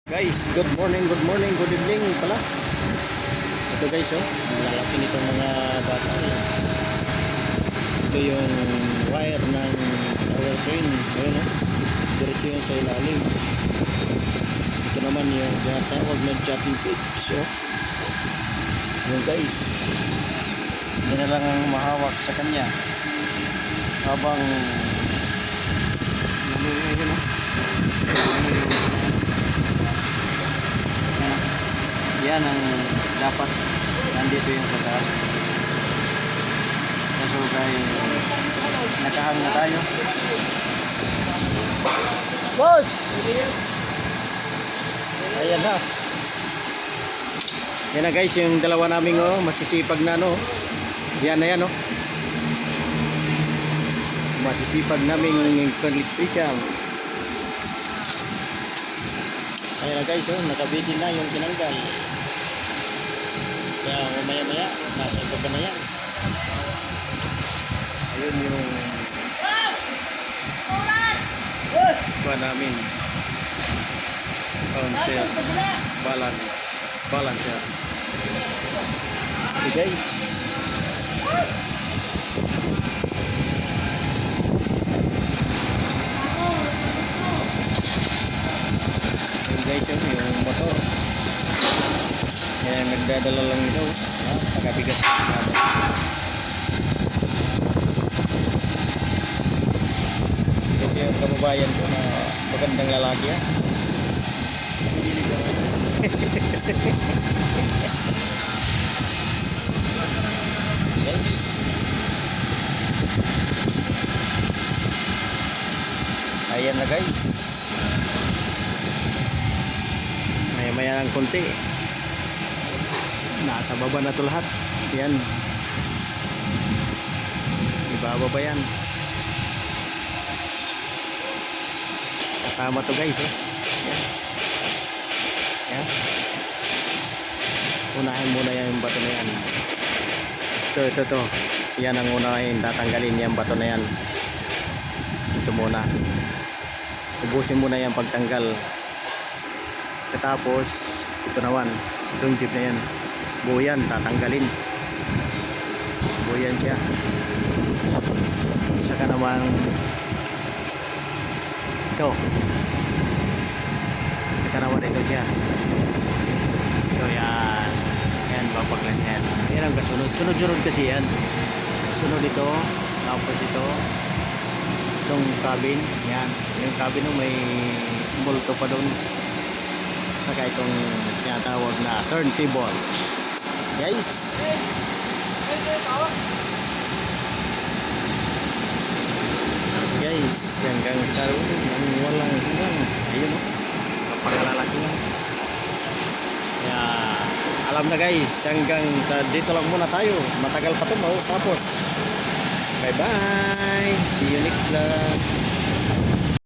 Guys, good morning, good evening pala. Ito guys, oh, lalaki nitong mga bata. Ito yung wire ng tower crane. Ayun, oh, diretso yun sa ilalim. Ito naman yung tinatawag na jutting pitch, oh. Yun guys, hindi na lang ang mahawak sa kanya habang yun, oh. Yan ang dapat nandito yung sa taas. Kaso kay nakahang na tayo. Boss! Ayan na. Yan na guys, yung dalawa naming masisipag na yan na yan masisipag naming electrician. Ayan na guys, nakabitin na yung tinanggal. Kaya maya nasa baba na yan. Ayun yung kuha namin. Counter balancer. Okay guys, yung motor. Yan, nagdadala lang ito. Pagkabigat. Ito yung kababayan ko na magandang lalaki. Ayan na guys. Maya ng konti, nasa baba na to lahat. Yan, ibababa yan, kasama to guys, yan. Unahin muna yung bato na yan. Ito yan ang unahin, tatanggalin yung bato na yan. Ito muna, ubusin muna yung pagtanggal. Tapos ito naman, itong jeep na yan, buyan, tatanggalin. Buyan siya. Saka naman ito, saka naman ito siya. So yan babaglan yan. Yan ang kasunod, sunod kasi yan. Sunod ito, tapos itong cabin. Yan, yung cabin may multo pa doon. Saka itong tinatawag na turntable guys. Guys, hanggang sa walang hanggang. Ayun kapangalalaki lang. Kaya alam na guys, hanggang sa dito lang muna tayo. Matagal pa ito tapos bye bye, see you next vlog.